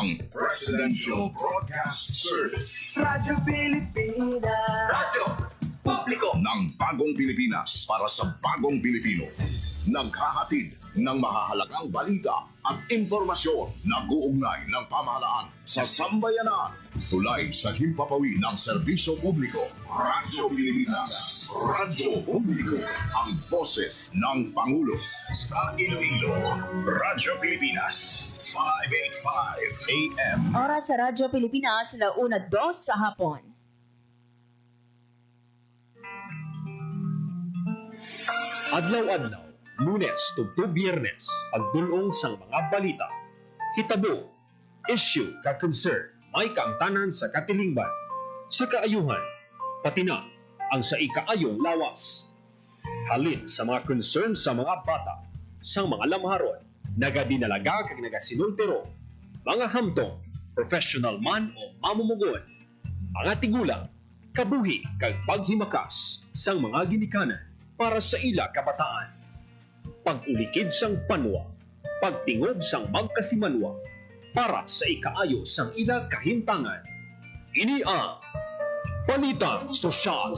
ang Presidential Broadcast Service. Radyo Pilipinas. Radyo Publiko ng Bagong Pilipinas para sa Bagong Pilipino. Naghahatid ng mahahalagang balita at impormasyon na guugnay ng pamahalaan sa sambayanan. Tulay sa himpapawid ng serbisyo publiko. Radyo Pilipinas. Radyo Publiko. Ang boses ng Pangulo. Sa Iloilo. Radyo Pilipinas. 585 AM. Oras sa Radyo Pilipinas, 1:02 sa hapon. Adlaw-adlaw, Lunes tugtog Biyernes, pagdulong sang mga balita. Hitabo, issue ka concern, may kaangtanan sa katilingban, sa kaayuhan, pati na ang sa ikaayong lawas. Halin sa mga concern sa mga bata, sa mga lamharon, nagadinalaga kag nagasinultiro, mga hamtong, professional man o mamumugon, mga tigulang, kabuhi kag paghimakas sang mga ginikanan para sa ila kabataan. Pag-ulikid sang panwa, pagtingog sang magkasimanwa, para sa ikaayo sang ila kahimtangan. Ini ang Balitang Sosyal.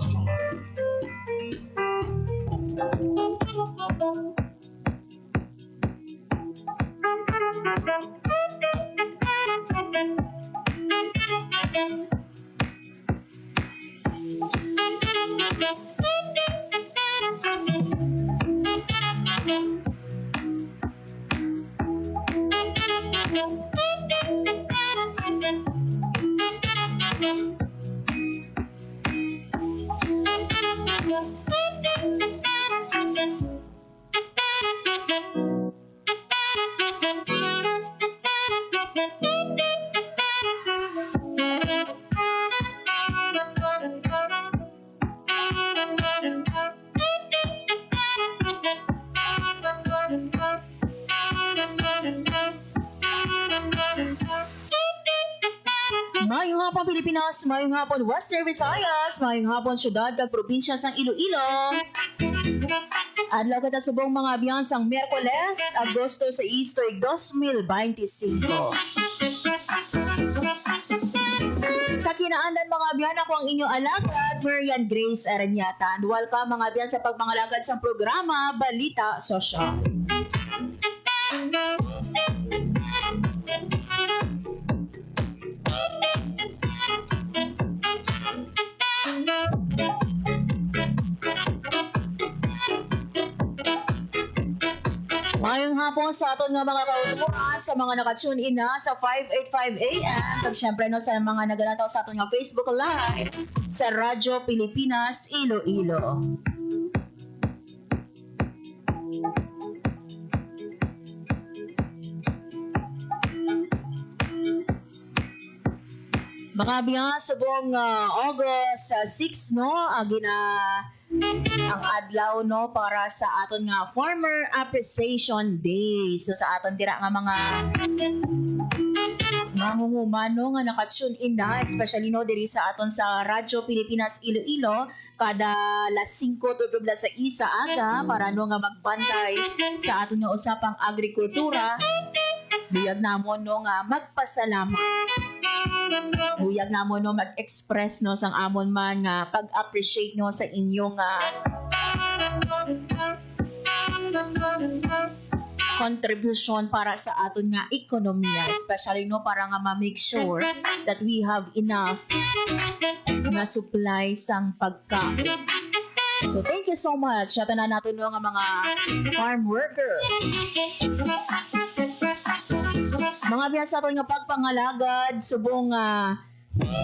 Mayong hapon Pilipinas, mayong hapon Western Visayas, mayong hapon syudad kag probinsya sang Iloilo. Adlaw kita subong mga biyan sang Miyerkules, Agosto 6, 2025. Sa kinaandan mga biyan, ako ang inyong alagad, Marian Grace Aranyata. Welcome mga biyan sa pagmangalagad sa programa Balita Sosyal. Mayong hapon sa aton nga mga kauturan, sa mga naka-tune in na sa 585 AM. Kag syempre no, sa mga naganataw sa aton nga Facebook Live sa Radyo Pilipinas Iloilo. Mga biya, subong August 6, no, ang adlaw no para sa aton nga Farmer Appreciation Day. So sa aton dira nga mga mangungumano nga naka-tune in na, especially no diri sa aton sa Radyo Pilipinas Iloilo kada las 5 to sa isa aga para no nga magbantay sa aton nga usapang agrikultura. Buyag namon no nga magpasalamat. Buyag namon no mag-express no sang amon man nga pag-appreciate no sa inyong contribution para sa aton nga ekonomiya, especially no para nga ma-make sure that we have enough nga supply sang pagkain. So thank you so much sa tanan naton no nga mga farm worker. Mga biyan sa aton nga pagpangalagad subong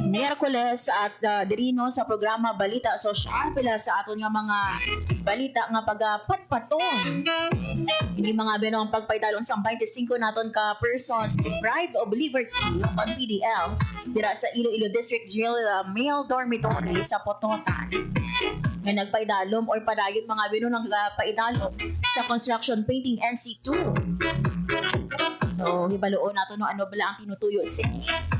Miyerkules at diri no sa programa Balita Sosyal pila sa aton nga mga balita nga pagpatpaton. Hindi mga biyan ang pagpaitalon sang 25 naton ka persons deprived of liberty pag PDL dira sa Iloilo District Jail male dormitory sa Pototan. Nga nagpaidalom or padayon mga biyan ang paidalom sa construction painting NC2. So, hibaloon nato no ano bala ang tinutuyo sa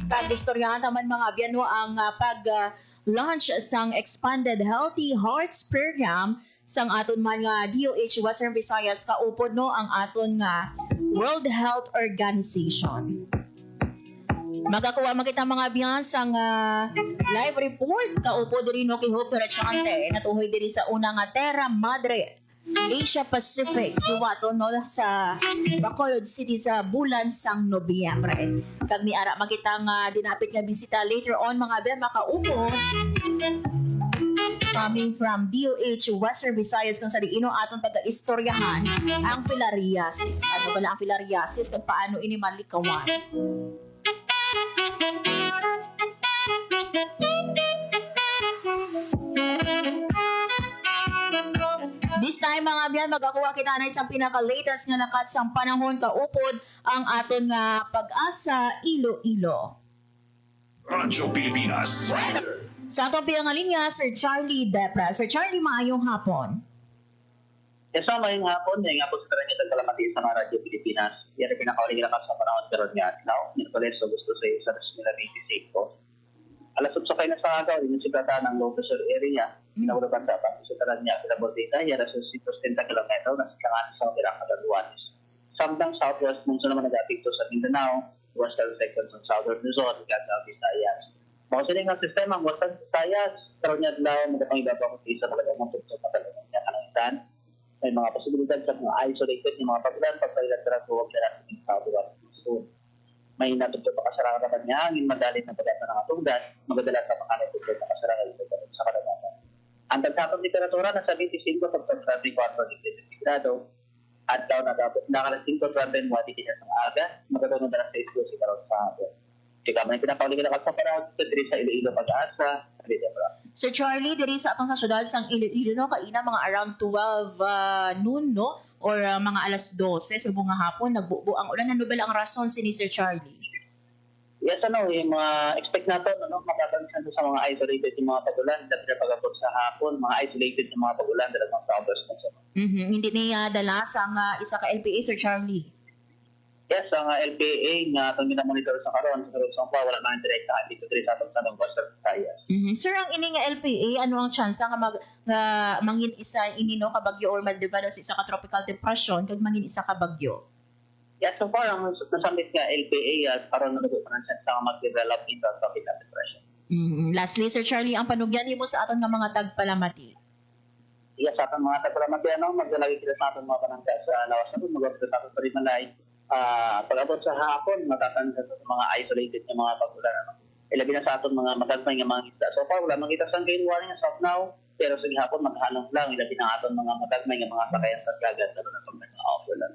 kag-istoryahan naman mga biyanho ang pag-launch sang Expanded Healthy Hearts Program sang aton man nga DOH Western Visayas kaupod no ang aton nga World Health Organization. Magakuha makita mga biyans ang live report kaupo diri no kay Hope Torrechante natuhoy diri sa una nga Terra Madre Asia Pacific Iwato no sa Bacolod City sa bulan sang Nobyembre. Kag ni ara makita nga dinapit nga bisita later on mga ben makaupo coming from DOH Western Visayas kung sa diino aton pag-istoryahan ang filariasis. Ano ba ang filariasis kung paano ini malikawan? This time mga biyan magakuha kita na isang pinaka-latest nga nakat sang panahon kaupod ang aton nga pag-asa Iloilo. Radyo Pilipinas. Sa atong nga linya, Sir Charlie Depra. Sir Charlie, maayong hapon. Yes, ngayong hapon, ngayong hapon sa karamihan ng kalamati sa mga Radyo Pilipinas. Yan ang pinakawaling ilakas sa panahon pero niya. Now, Miyerkules, Agosto 6, sa 2025. Alas 8 kayo na sa agaw, yung sigrata ng low pressure area. Pinawala banda pa sa taran niya. Pinabor data, yan sa 170 km na silangan sa Pirang Kadaluanis. Samtang southwest monso naman nag-apikto sa Mindanao, western section sa southern Luzon, Gata, Visayas. Mga siling ang sistema ang western Visayas, pero niya lang magandang ibabaw kung isa talagang matugtog na talagang niya kanangtan. May mga posibilidad sa mga isolated ng mga pagulan pagpalilan sa huwag na natin sa southwest monsoon. May natugtog na kasarangan naman niya, hangin madalit na pagkat na nakatugdan, magadalas sa makanatugtog na kasarangan sa kadagatan. Ang tagtapang temperatura nasa 25 hanggang 34 degrees centigrado at daw nagabot na ka ng 5 tranden mo at ikinas ng aga, magkatulong na sa 6 si Karol sa hapon. Kaya may pinakauling na sa panahon sa diri sa Iloilo pag-asa, Sir Charlie, diri sa atong sa syudad sang Iloilo no kaina mga around 12 noon no or mga alas 12 subong nga hapon nagbubo ang ulan. Ano ba ang rason ni Sir Charlie? Yes, yung mga expect natin, makapansin sa mga isolated yung mga pagulan, dahil na pag-abot sa hapon, mga isolated yung mga pagulan, dahil mga southwest monso. Hindi niya dala sang isa ka LPA, Sir Charlie? Yes, ang LPA nga itong ginamonitor sa karon sa Karol Sangpa, wala na direct na dito sa atong sa Western Visayas. Sir, ang ini nga LPA, ano ang chance nga mangin isa ini no ka bagyo or ma-develop sa isa ka tropical depression kag mangin isa ka bagyo? Yes, so far, ang nasamit nga LPA at karon na nag-upanan sa mag-develop into tropical depression. Lastly, Sir Charlie, ang panugyan mo sa aton nga mga tagpalamati. Yes, sa atong mga tagpalamati, maglalagay kita sa atong mga panangka sa lawas na ito, mag-upanan sa atong parimalay. Pag-abot sa hapon, matatanda sa mga isolated na mga pagulan. Ilabi na sa aton mga magagmay nga mga isda. So far, wala makita sa kain warning as of now, pero sa hapon, maghalong lang. Ilabi na aton mga magagmay nga mga sakayan sa gagat. Pero na itong offer lang.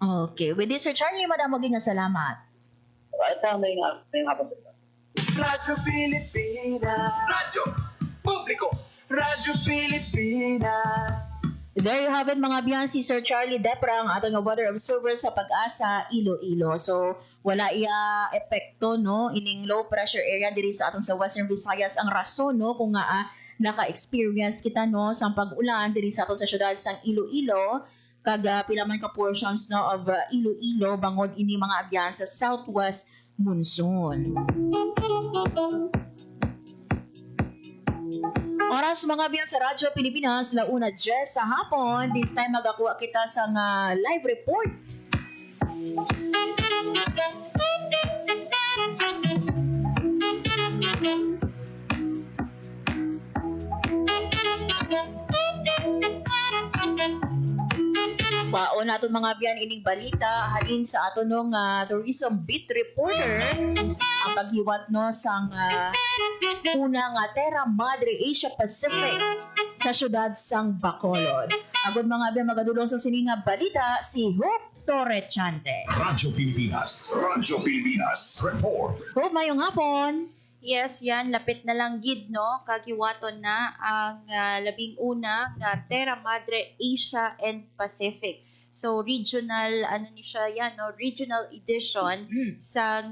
Okay. With this, Sir Charlie, madam, maging salamat. Right, may hapon sa ito. Radyo Pilipinas. Radyo Publiko. Radyo Pilipinas. There you have it mga biyan, si Sir Charlie Depra, ang atong weather observer sa Pag-asa, Iloilo. So, wala iya epekto, no, ining low pressure area diri sa atong sa Western Visayas. Ang rason, no, kung nga naka-experience kita, no, sa pag-ulan diri sa atong sa syudad sang Iloilo, kag pila man ka portions, no, of Iloilo, bangod ini mga biyan sa southwest monsoon. Oras mga biyan sa Radyo Pilipinas, launa 10 sa hapon. This time magakuha kita sa live report. Baon naton mga biyan ining balita halin sa aton nung tourism beat reporter ang paghiwat no sang unang Terra Madre Asia Pacific sa syudad sang Bacolod. Agad mga biyan magadulong sa sininga balita si Hope Torrechante. Radyo Pilipinas. Radyo Pilipinas. Report. Hope, mayong hapon. Yes, yan. Lapit na lang gid, no? Kagiwaton na ang labing una nga Terra Madre Asia and Pacific. So, regional, ano ni siya yan, no? Regional edition sa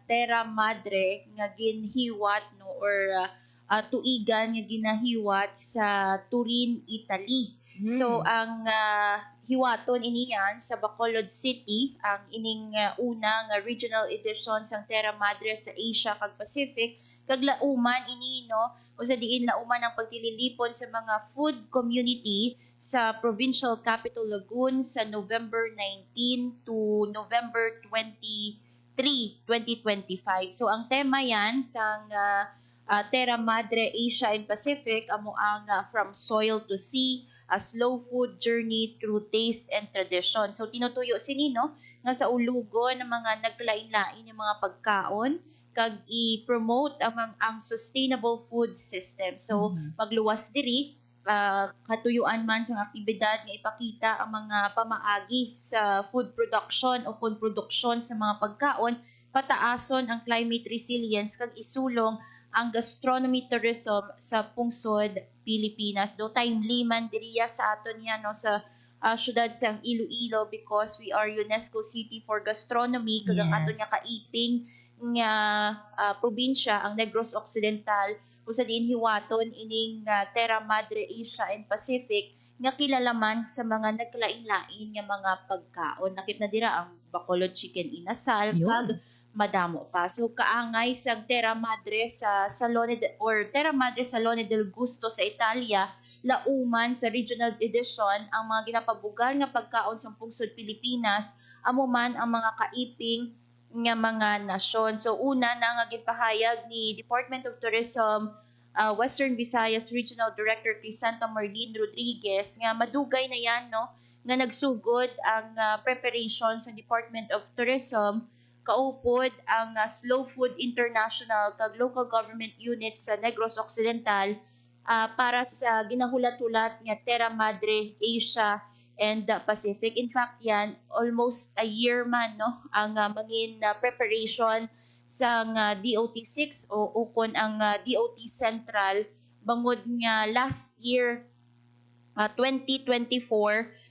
Terra Madre nga ginhiwat, no? Or tuigan nga ginahiwat sa Turin, Italy. So, ang hiwaton iniyan sa Bacolod City, ang ining unang regional edition sang Terra Madre sa Asia kag Pacific, kag lauman ini no, o sa diin lauman ang pagtililipon sa mga food community sa provincial capital Lagoon sa November 19 to November 23 3, 2025. So ang tema yan sa Terra Madre Asia and Pacific amo ang From Soil to Sea, a slow food journey through taste and tradition. So tinutuyo sini no nga sa ulugon ng mga naglain-lain yung mga pagkaon kag i-promote ang sustainable food system. So magluwas diri katuyuan man sa aktibidad nga ipakita ang mga pamaagi sa food production o food production sa mga pagkaon, pataason ang climate resilience kag isulong ang gastronomy tourism sa pungsod Pilipinas. Do timely man diriya sa aton yan no sa syudad sang Iloilo because we are UNESCO City for Gastronomy kag ang aton nga kaiping nga probinsya ang Negros Occidental usa din hiwaton ining Terra Madre Asia and Pacific nga kilala man sa mga naglain-lain nga mga pagkaon. Nakit na dira ang Bacolod Chicken Inasal kag madamo pa. So kaangay sa Terra Madre sa Terra Madre Salone del Gusto sa Italia, lauman sa regional edition ang mga ginapabugal nga pagkaon sa pungsod Pilipinas amo man ang mga kaiping nga mga nasyon. So una na nga gipahayag ni Department of Tourism Western Visayas Regional Director Crisanta Marlene Rodriguez nga madugay na yan no nga nagsugod ang preparation sa Department of Tourism kaupod ang Slow Food International kag local government units sa Negros Occidental para sa ginahulat-hulat nga Terra Madre Asia and Pacific. In fact, yan almost a year man no ang mangin preparation sa DOT6 o ukon ang DOT Central bangod nga last year 2024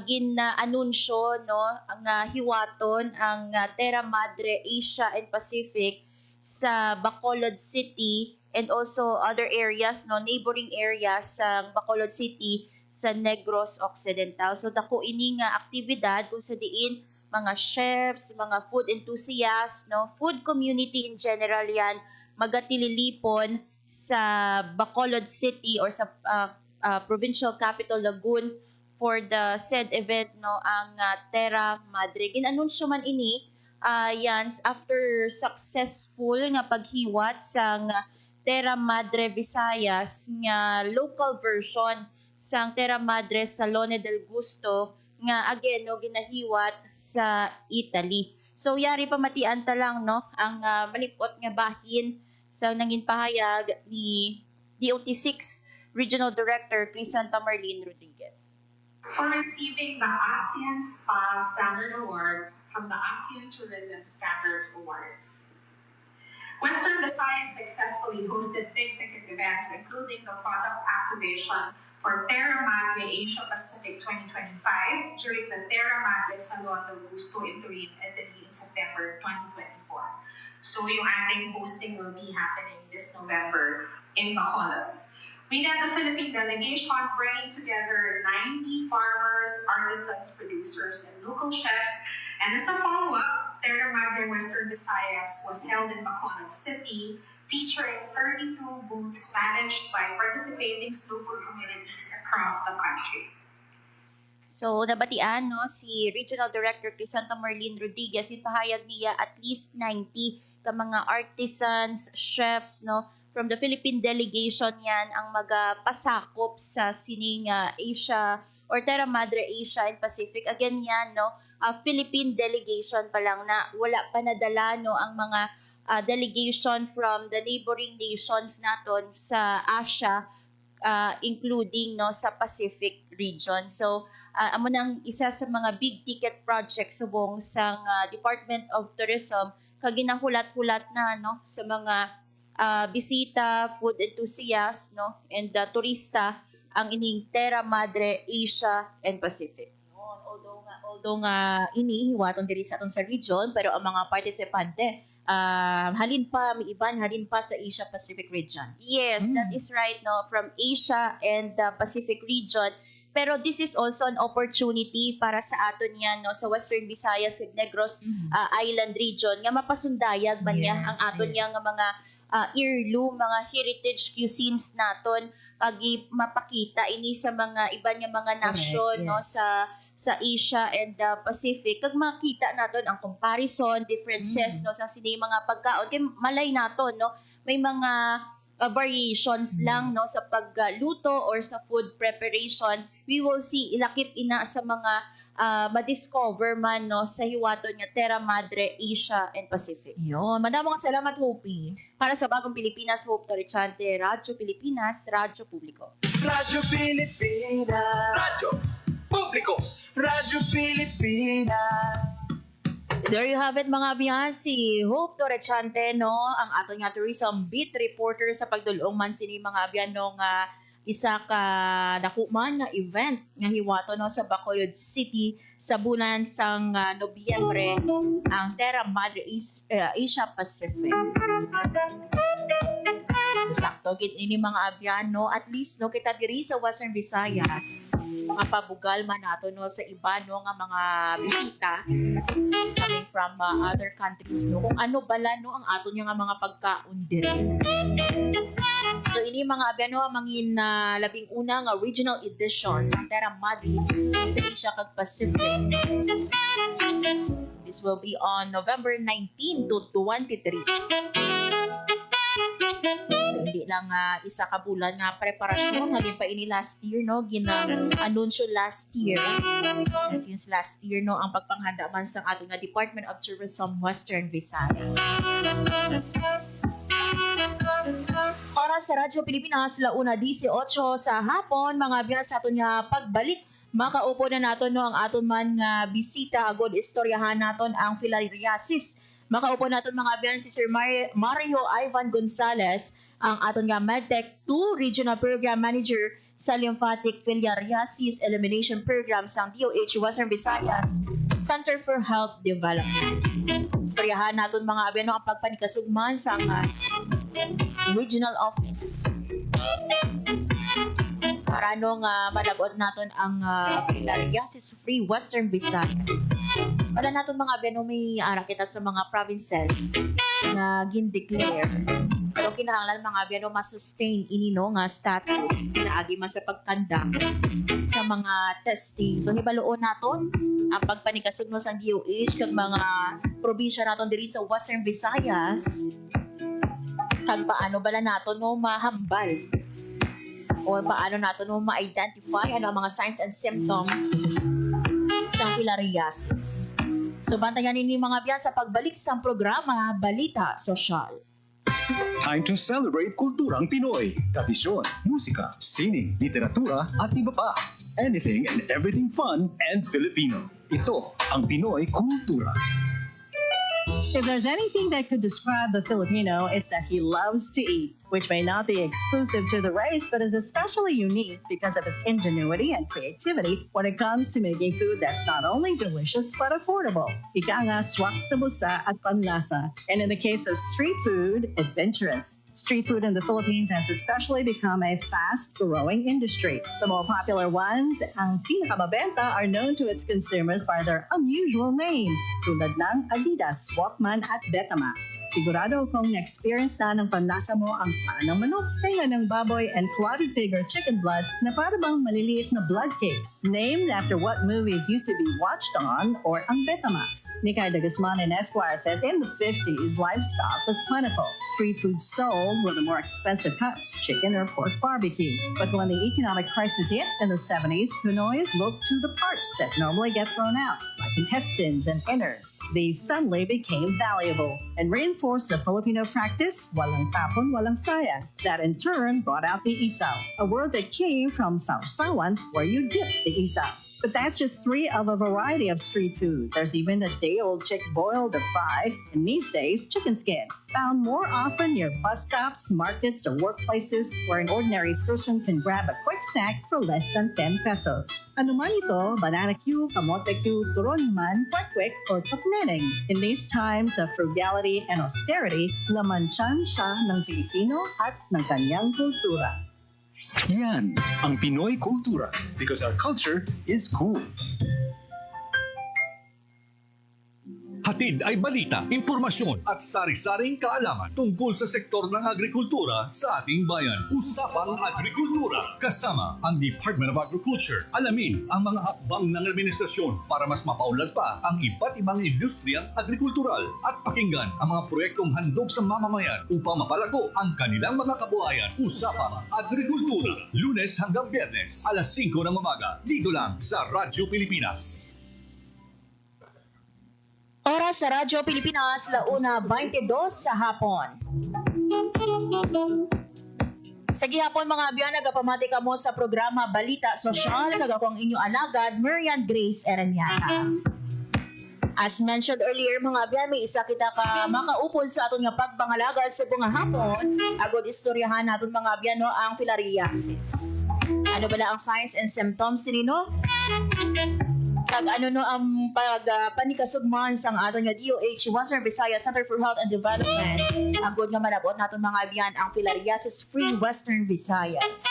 gina-anunsyo no ang hiwaton ang Terra Madre Asia and Pacific sa Bacolod City and also other areas no neighboring areas sa Bacolod City sa Negros Occidental. So dako ini nga aktibidad kung sa diin mga chefs, mga food enthusiasts, no, food community in general yan magatililipon sa Bacolod City or sa provincial capital Lagun for the said event no ang Terra Madre. Ginanunsyo man ini yan after successful nga paghiwat sa Terra Madre Visayas nga local version sang Terra Madre Salone del Gusto nga again no ginahiwat sa Italy. So yari pamatian ta lang no ang malipot nga bahin sa nangin pahayag ni DOT6 Regional Director Crisanta Marlene Rodriguez. For receiving the ASEAN Spa Standard Award from the ASEAN Tourism Standards Awards. Western Visayas successfully hosted big-ticket events including the product activation for Terra Madre Asia Pacific 2025 during the Terra Madre Salon del Gusto in Turin, Italy in September 2024. So yung ating hosting will be happening this November in Bacolod. We had the Philippine delegation bringing together 90 farmers, artisans, producers, and local chefs. And as a follow-up, Terra Madre Western Visayas was held in Bacolod City, featuring 32 booths managed by participating slow food communities across the country. So nabatian no si Regional Director Crisanta Marlene Rodriguez ipahayag niya at least 90 ka mga artisans, chefs no from the Philippine delegation yan ang magapasakop sa sining Asia or Terra Madre Asia and Pacific. Again yan no Philippine delegation pa lang na wala pa nadala no ang mga delegation from the neighboring nations naton sa Asia including no sa Pacific region. So amo nang isa sa mga big ticket projects subong sa Department of Tourism kag ginahulat-hulat na no sa mga bisita, food enthusiasts no and turista ang ining Terra Madre Asia and Pacific. Although nga ini hiwaton diri sa aton sa region pero ang mga partisipante halin pa may iban halin pa sa Asia Pacific region. Yes, that is right no from Asia and the Pacific region. Pero this is also an opportunity para sa aton yan no sa Western Visayas ug Negros Island region nga mapasundayag man niya ang aton nga mga heirloom, mga heritage cuisines naton pag mapakita ini sa mga iban nga mga nasyon no sa sa Asia and Pacific, kag makita naton ang comparison, differences no sa sini mga pagkaon kay malay naton no, may mga variations lang no sa pagluto or sa food preparation. We will see ilakip ina sa mga ma-discover man no sa hiwaton nga Terra Madre Asia and Pacific. Yun. Madamong salamat, Hopi. Para sa Bagong Pilipinas, Hope Torrechante, Radyo Pilipinas, Radyo Publiko. Radyo Pilipinas. Radyo Publiko. Radyo Pilipinas. There you have it, mga biyan. Si Hope Torrechante, no? Ang ato nga tourism beat reporter sa pagdulong man sini mga biyan no nga isa ka nakuman nga event nga hiwato no sa Bacolod City sa bulan sang Nobyembre ang Terra Madre Asia Pacific. So sakto gid ini mga abyan no, at least no kita diri sa Western Visayas mapabugal man nato no sa iba no nga mga bisita coming from other countries no kung ano bala no ang ato nga mga pagkaon diri. So ini mga abyan no mangin labing una nga regional edition sa Terra Madre sa Asia kag Pacific. This will be on November 19 to 23. So hindi lang isa ka bulan nga preparasyon nga pa ini last year no gina-anunsyo last year. Since last year no ang pagpanghanda man sa ato nga Department of Tourism Western Visayas. Para sa Radyo Pilipinas, 1:18 sa hapon, mga biyan sa aton nga pagbalik, makaupo na naton no ang aton man nga bisita agod istoryahan naton ang filariasis. Makaupo naton mga biyan si Sir Mario Ivan Gonzalez, ang aton nga Medtech 2 Regional Program Manager sa Lymphatic Filariasis Elimination Program sa DOH Western Visayas Center for Health Development. Istoryahan naton mga biyan no ang pagpanikasugman sa regional office. Para no nga malabot naton ang filariasis free Western Visayas. Wala naton mga beno may ara kita sa mga provinces nga gin-declare. Pero kinahanglan mga beno ma-sustain ini no nga status pinaagi man sa pagkanda sa mga testing. So hibaluon naton ang pagpanikasugno sa DOH kag mga probinsya naton diri sa Western Visayas. Kag paano bala nato no mahambal o paano nato no ma-identify ano ang mga signs and symptoms sa filariasis. So bantayan ninyo mga biyan sa pagbalik sa programa Balita Sosyal. Time to celebrate kulturang Pinoy, tradisyon, musika, sining, literatura at iba pa. Anything and everything fun and Filipino. Ito ang Pinoy Kultura. If there's anything that could describe the Filipino, it's that he loves to eat, which may not be exclusive to the race, but is especially unique because of his ingenuity and creativity when it comes to making food that's not only delicious but affordable. Ika nga swak sa bulsa at panlasa. And in the case of street food, adventurous. Street food in the Philippines has especially become a fast-growing industry. The more popular ones, ang pinakamabenta, are known to its consumers by their unusual names, tulad ng Adidas, Walkman at Betamax. Sigurado kung na-experience na ng panlasa mo ang paa ng manok, tenga ng baboy, and clotted pig or chicken blood na para bang maliliit na blood cakes, named after what movies used to be watched on, or ang Betamax. Nikay de Guzman in Esquire says in the 50s, livestock was plentiful. Street food sold were the more expensive cuts, chicken or pork barbecue. But when the economic crisis hit in the 70s, Pinoys looked to the parts that normally get thrown out, like intestines and innards. These suddenly became valuable and reinforced the Filipino practice, walang tapon, walang sayang. That in turn brought out the isaw, a word that came from sausawan, where you dip the isaw. But that's just 3 of a variety of street food. There's even a day-old chick boiled or fried, and these days, chicken skin, found more often near bus stops, markets, or workplaces where an ordinary person can grab a quick snack for less than 10 pesos. Ano man ito, banana cue, kamote cue, turon man, kwek-kwek, or pakneneng. In these times of frugality and austerity, laman tiyan siya ng Pilipino at ng kanyang kultura. Yan ang Pinoy Kultura because our culture is cool. Hatid ay balita, impormasyon at sari-saring kaalaman tungkol sa sektor ng agrikultura sa ating bayan. Usapang Agrikultura kasama ang Department of Agriculture. Alamin ang mga hakbang ng administrasyon para mas mapaunlad pa ang iba't ibang industriyang agrikultural at pakinggan ang mga proyektong handog sa mamamayan upang mapalago ang kanilang mga kabuhayan. Usapang Agrikultura, Lunes hanggang Biyernes, alas 5 ng umaga, dito lang sa Radyo Pilipinas. Oras sa Radyo Pilipinas, 1:22 sa hapon. Sa gihapon mga biyan, nagapamati ka mo sa programa Balita Sosyal, kagakong inyong alagad, Marian Grace Ereniata. As mentioned earlier mga biyan, may isa kita ka makaupol sa aton nga pagpangalaga sa bunga hapon, agod istoryahan naton mga biyan no, ang filariasis. Ano bala ang signs and symptoms nino? Kag ano no ang panikasugman sang aton nga DOH Western Visayas Center for Health and Development. Agod nga malabot naton mga biyan ang filariasis free Western Visayas.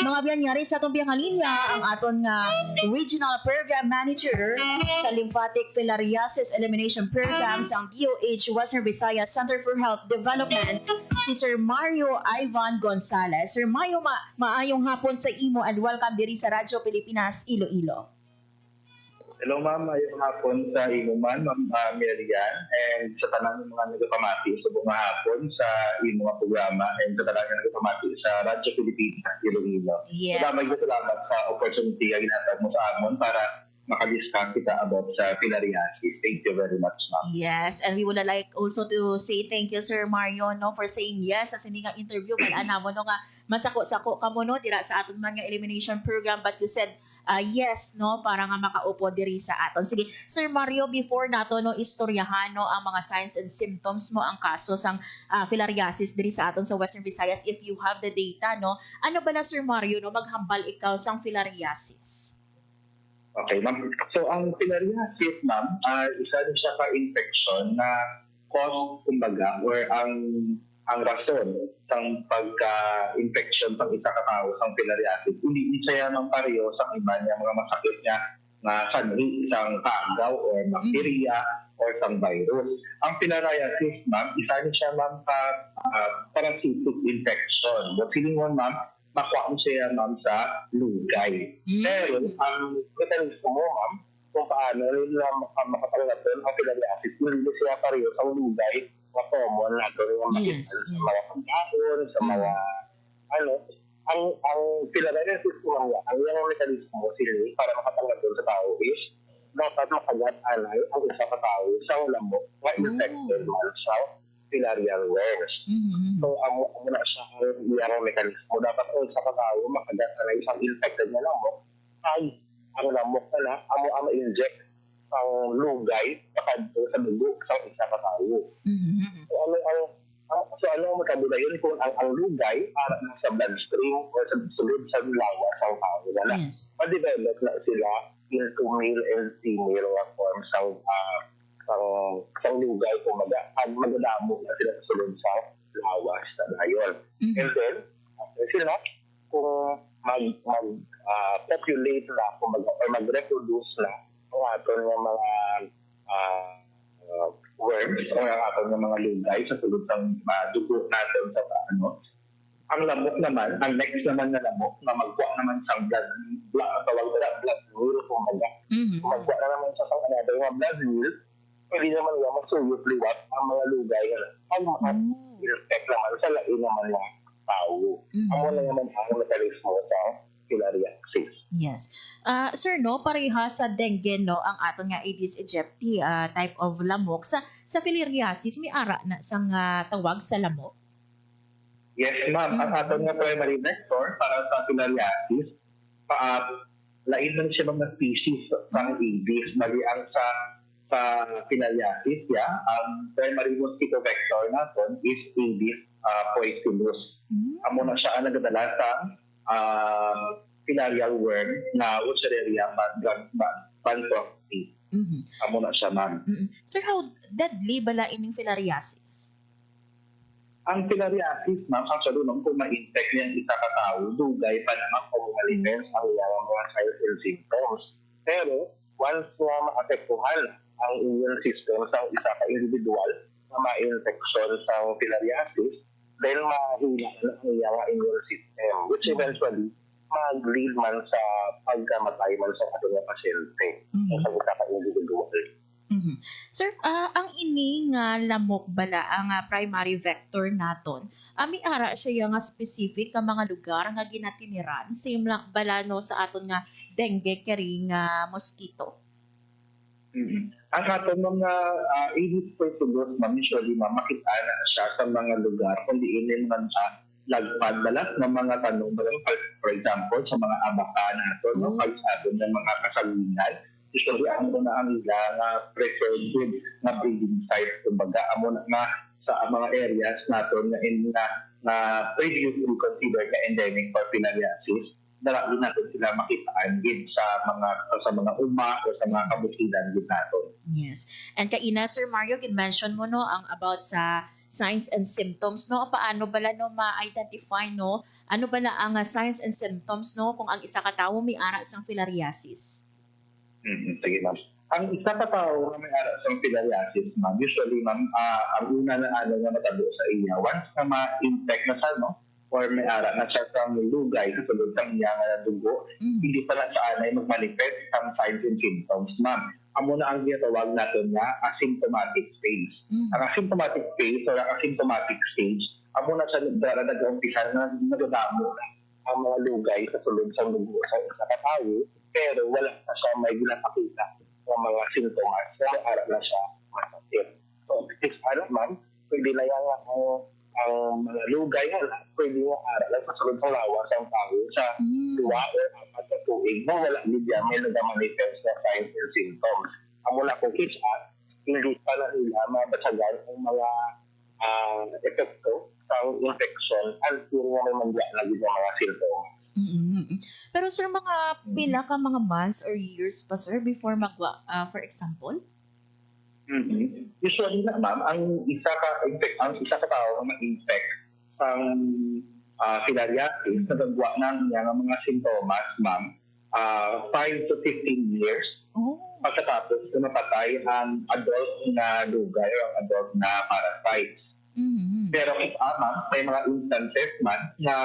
Mga biyan yari sa atong biyang linya ang aton nga Regional Program Manager sa Lymphatic Filariasis Elimination Program sang DOH Western Visayas Center for Health Development, si Sir Mario Ivan Gonzalez. Sir Mario, maayong hapon sa imo and welcome diri sa Radyo Pilipinas Iloilo. Hello ma'am, ayong hapon sa imo man, ma'am Merian, and sa tanang mga nagapamati sa buong hapon sa imo nga programa and sa tanang nagapamati sa Radyo Pilipinas Iloilo. Yes. Salamat sa opportunity nga ginhatag mo sa amon para makadiscuss kita about sa filariasis. Thank you very much, ma'am. Yes, and we would like also to say thank you Sir Mario no for saying yes sa siningang interview kay anamo no nga masako-sako ka mo no dira sa aton man nga elimination program, but you said yes no para nga makaupo diri sa aton. Sige, Sir Mario, before nato no istoryahan no ang mga signs and symptoms mo ang kaso sang filariasis diri sa aton sa Western Visayas, if you have the data no, ano ba na Sir Mario no maghambal ikaw sang filariasis? Okay, ma'am. So, ang filariasis, ma'am, isa rin siya ka-infection na cause, kumbaga, or ang rason ng pagka-infection pang isa ka tao sa filariasis. Hindi siya ng pareho sa iba niya mga masakit niya na sanhi, isang kagaw or bacteria or isang virus. Ang filariasis, ma'am, isa rin siya, ma'am, parasitic infection. But feeling mo, ma'am, makuha siya, ma'am, sa lugay. Pero, ang mekanismo mo, ma'am, kung paano rin lang makapaglaton ang filariasis, hindi siya pareho sa lugay na common na ito rin ang makita sa mga pagkaon, sa mga, ang filariasis mo lang yan, ang yung mekanismo sila para makapaglaton sa tao is, dapat makagat-alay ang isa ka tao sa lamok na infected man sa filarial worms. So, ang muna siya ang mekanismo. Dapat kung sa katao, makagat na isang infected na lamok, ay ang lamok na ang ma-inject ang lugay sa dugo sa isa katao. So, ano ang magkabula yun kung ang lugay para sa bloodstream o sa sulod sa lawas ng tao na ma-develop na sila into male and female forms sa lugay kung magdadamo na sila sa sulod sa lawas na dayon. And then, sila, kung mag-populate na, or mag-reproduce na ang aton ng mga worms o ang aton ng mga lugay sa sulod ng dugo natin sa ang lamok naman, ang next naman na lamok na magkuha naman sa blood wheel kung magkuha na naman sa another mga blood wheel, pwede naman yung masuyot liwat ang mga lugay na ang effect naman sa lain naman ng tao. Amo na naman ang mekanismo sa filariasis. Yes. Sir, no, pareha sa dengue, no, ang aton nga Aedes aegypti type of lamok. Sa filariasis, may ara na sang tawag sa lamok? Yes, ma'am. Ang aton nga primary vector para sa filariasis, lain lang siya mga species ng Aedes. Mali ang sa filariasis, ang primary mosquito vector natin is Aedes poisonis. Amo na siya ang nagadala sa filarial worm na Wuchereria bankruptcy. Amo na siya, ma'am. Sir, how deadly bala ining filariasis? Ang filariasis, ma'am, actually, kung ma-infect niya ang isa katao, dugay pa naman kung manifest ang mga signs and symptoms. Pero, once na maapektuhan ang immune system sa isa ka individual na ma-infection sa filariasis dahil mahina na ang iyang immune system, which eventually mag-lead man sa pagkamatay man sa ating mga pasyente sa isa ka individual. Sir, ang ining lamok bala ang primary vector naton. May ara siya nga specific ka mga lugar nga ginatiniran same lang bala no sa aton nga dengue kering mosquito. Ang aton mga Aedes pertussis, usually makita na siya sa mga lugar kundi inin man sa lagpad bala ng mga tanong bala, for example sa mga abaka nato, no, pag-aton ng mga kasalunan. Usually, amo na ang ila nga preferred na breeding site. Kumbaga, amo na nga sa mga areas natin na previously considered na endemic for filariasis, darating natin sila makitaan din sa mga uma o sa mga kabutilan din natin. Yes. And kaina, Sir Mario, mention mo no ang about sa signs and symptoms no, paano bala no ma-identify no ano bala ang signs and symptoms no kung ang isa ka tawo may ara sang filariasis. Sige, ma'am. Ang isa ka tao na may ara sa filariasis, ma'am, usually, ma'am, ang una na nga matabo sa iya, once na ma-infect na siya, no, or may ara na siya sa lugay sa sulod ng iyang dugo, hindi pa na siya ay mag-manifest ang signs and symptoms, ma'am. Amo na ang ginatawag natin na asymptomatic phase. Ang asymptomatic phase or ang asymptomatic stage, amo na siya nag-umpisa na nagdadamo na ang mga lugay sa sulod sa dugo sa isa ka tao, pero wala na siya may ginapakita ng mga sintomas na may ara na siya masakit. So, this ara, ma'am, pwede na yan ang mga lugay na pwede nga ara lang sa sulod ng lawas ang tao sa 2 o 4 na tuig na wala nila may nag-manifest na signs and symptoms. Ang mula kong kisa, hindi pa na nila mabasagan ang mga epekto sa infection until nga may mandya na ng mga symptoms. Pero sir, mga pila ka mga months or years pa sir before magwa, for example? Usually na, ma'am, ang isa ka tao na ma-infect ang filariasis, nagagawa ng mga sintomas, ma'am, 5 to 15 years. Pagkatapos napatay ang adult na lugay o ang adult na parasites. Pero ma'am, may mga instances man na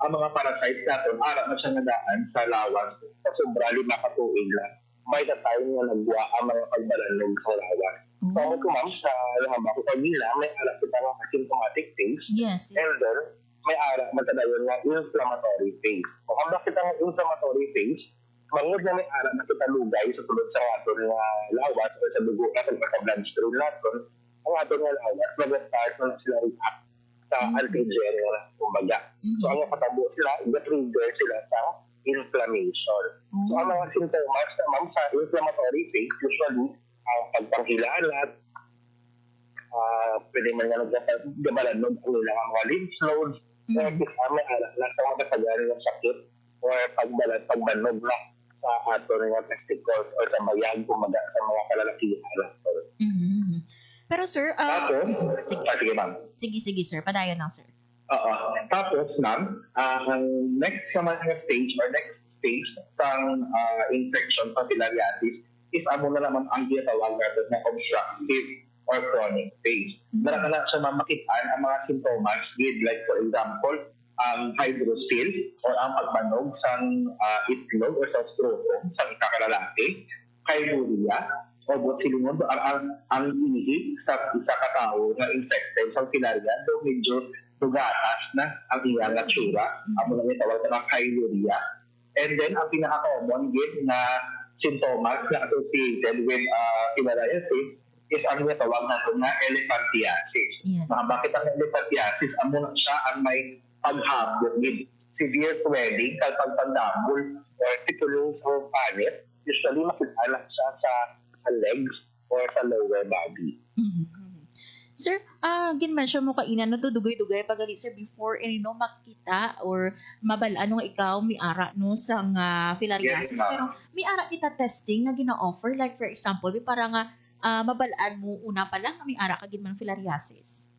ang mga parasites natin, ara na siya nadaan sa lawas sa sobra 5 katuig lang. By the time na nagwa ang mga pagbalanlog sa lawas. So, kung ma'am, sa lahama ko nila, may ara kita ng asymptomatic phase. Yes. And then, may ara matadayon ng inflammatory phase. So, kung bakit ang inflammatory phase, mangod na may ara na kita lugay sa tulad sa aton nga lawas o sa dugo natin, sa bloodstream natin, ang aton nga lawas, mag-start na sila react sa antigen na kumbaga. So, ang katabo sila, i-trigger sila sa inflammation. So, ang mga sintomas naman sa inflammatory phase, usually, ang pagpanghilalat, pwede man nga nagbabalanod ang nilang mga lymph nodes, or may alat na sa mga kasagaran ng sakit, or pagbanog na sa ato ng testicles or sa bayag, kumaga sa mga kalalakihan. Pero sir, sige ma'am. Sige sir, padayon lang sir. Tapos ma'am, ang next sa mga stage or next stage ng infection sa filariasis is amo na naman ang ginatawag natin na obstructive or chronic phase. Dara na siya mamakitaan ang mga sintomas like for example, ang hydrocele or ang pagbanog sa itlog o sa scrotum sa isa ka lalaki, chylorrhea o botulinum ang inihip sa isa ka tao na infected sa filaria do medyo tugatas na ang iyang natsura. Amo na may tawag na chylorrhea. And then ang pinaka-common na sintomas na associated with filariasis is ang tawag natin na elephantiasis. Yes. Bakit ang elephantiasis? Amo na siya ang may paghabot with severe swelling, pagpagdambol, or titulong sa panit. Usually, makikita siya sa legs or sa lower body. Sir, gin-mention mo kaina no to dugay-dugay pagali sir before no makita or mabalaan nga ikaw may ara no sang filariasis. Pero may ara kita testing nga gina-offer like for example, para nga mabalaan mo una pa lang may ara ka gid man filariasis.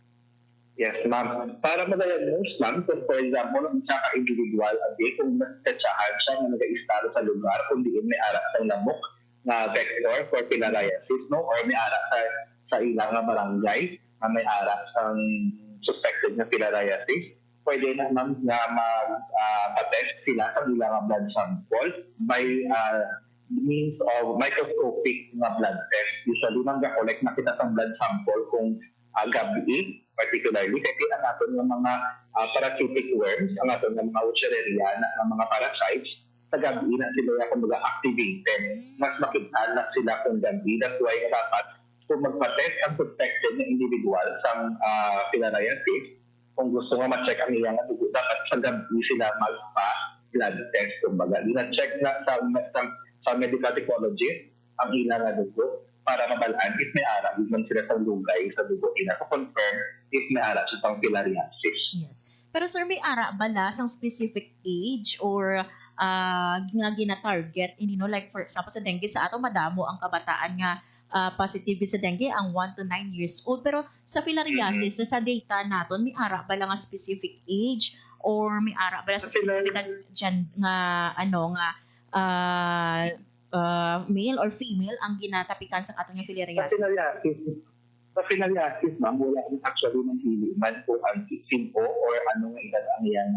Yes, ma'am. Para ma-diagnose, ma'am, kung for example, ang isa ka individual, kung natatsahan siya na nag-istaro sa lugar, kung diin may ara sa lamok, nga vector for filariasis, no? Or may ara sa ilang nga barangay na may ara sa suspected na filariasis, pwede na ma'am nga mag-test sila sa ilang nga blood sample by means of microscopic na blood test. Usually, nang ga-collect na kita sa blood sample kung gabi, particularly, kasi ang aton ng mga parasitic worms, ang aton ng mga Wuchereria na mga parasites, sa gabi na sila kumbaga activated. Mas makita na sila kung gabi. That's why dapat kung magpa-test ang suspected na individual sa filariasis, kung gusto nga ma-check ang iyang dugo, dapat sa gabi sila magpa-blood test. Kumbaga, ina-check na sa medical technology ang ilang dugo para mabalaan if may ara, man sila sa lugay sa dugo nila to confirm if may ara sa pang filariasis. Yes. Pero sir, may ara bala sang specific age or nga gina-target, like for example sa dengue sa ato madamo ang kabataan nga positive sa dengue ang 1 to 9 years old, pero sa filariasis sa data naton may ara bala nga specific age or may ara bala sa specific nga male or female ang ginatapikan sa ato nga filariasis? Sa filariasis, ma'am, wala actually ng hili man kung ang SIBO or ano nga edad ang yan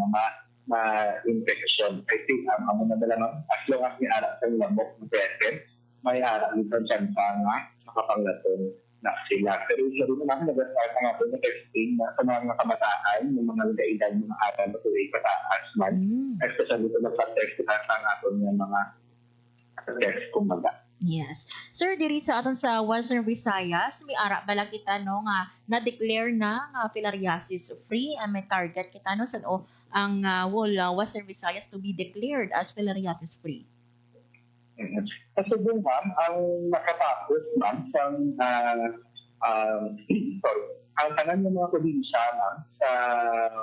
ma-infection. I think, amo na dala ma'am, as long as may ara sa lamok na present, may ara dito dyan pa nga makapanglaton na sila. Pero usually naman, nag-start ang ato na testing na sa mga kabataan, yung mga edad, mga ara na tuloy pataas man. Especially ito nagpa-test sa ato ng mga test kumbaga. Yes. Sir, diri sa aton sa Western Visayas, may ara bala kita no nga na-declare na nga filariasis free and may target kita no sa ang Western Visayas to be declared as filariasis free. Kasi doon ma'am, ang nakatapos ma'am ang tanan ng mga probinsya ma'am sa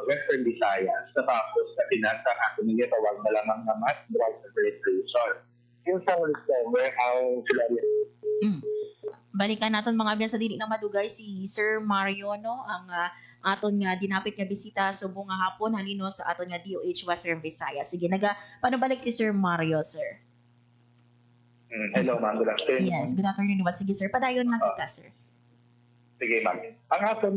Western Visayas natapos na pinasa ako nila tawag na lamang na mass drug administration. Yung sa discover ang filariasis. Balikan naton mga biyan sa dili na madugay si Sir Mario no ang aton nga dinapit nga bisita subong nga hapon halino sa aton nga DOH Western Visayas. Sige panabalik si Sir Mario, sir. Hello ma'am, good afternoon. Yes, good afternoon. Sige sir, padayon lang kita sir. Sige ma'am. Ang aton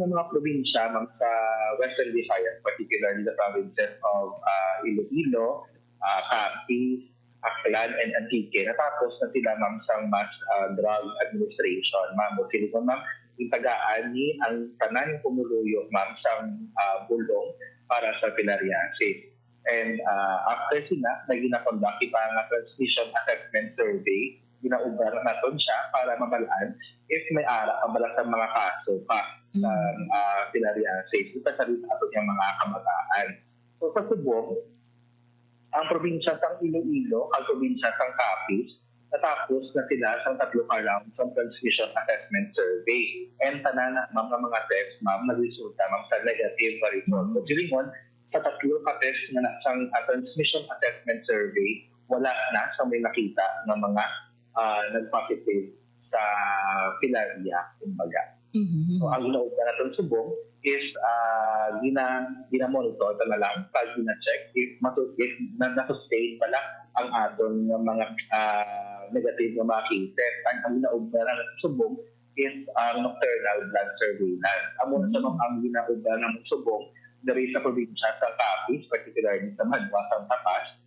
mga probinsya ma'am sa Western Visayas, particularly the provinces of Iloilo, Capiz, Aklan, and Antique, natapos na sila ma'am sa mass drug administration. Ma'am, sila ma'am, yung tagaan ni ang tanan pumuluyo ma'am sa bulong para sa filariasis. And after sila, nagina-conduct pa nga transmission assessment survey, ginaubar naton siya para mabalaan if may ara kabala sa mga kaso pa sa filariasis. Ito sa rin ato yung mga kabataan. So sa subong, ang probinsya ng Iloilo, ang probinsya ng Capiz, natapos na sila sa 3 rounds ng transmission assessment survey. And tanan mga test, ma'am, nagresulta ma'am sa negative result. So, silingon, sa 3 test na sa transmission assessment survey, wala na sa may nakita ng mga nag-positive sa filaria, kumbaga. So, ang ginawa natin subong is ginamonitor na lang pag gina-check if na-sustain pala ang aton ng mga negative na mga cases. Ang ginawa natin subong is nocturnal blood surveillance. Amo na sa ang ginawa natin subong dari sa probinsya sa Capiz, particularly sa Madwa, sa Tapas,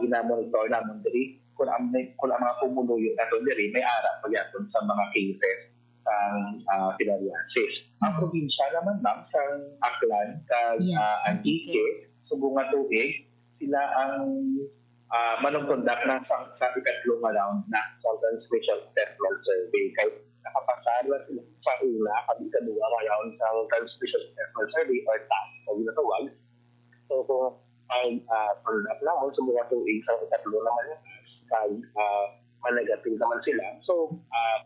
ginamonitor naman dari kung ang mga pumuluyo na ito dari may ara pagyaton sa mga cases ng filariasis. Ang probinsya naman ma'am sa Aklan, Antique, subunga tuig, sila ang manong-conduct na sa ikatlong round na sa transmission assessment survey. Kahit nakapasara sila sa una, kami kadua round sa transmission assessment survey or TAS, o ginatawag. So kung ang conduct na subunga tuig sa ikatlong naman negative naman sila. So,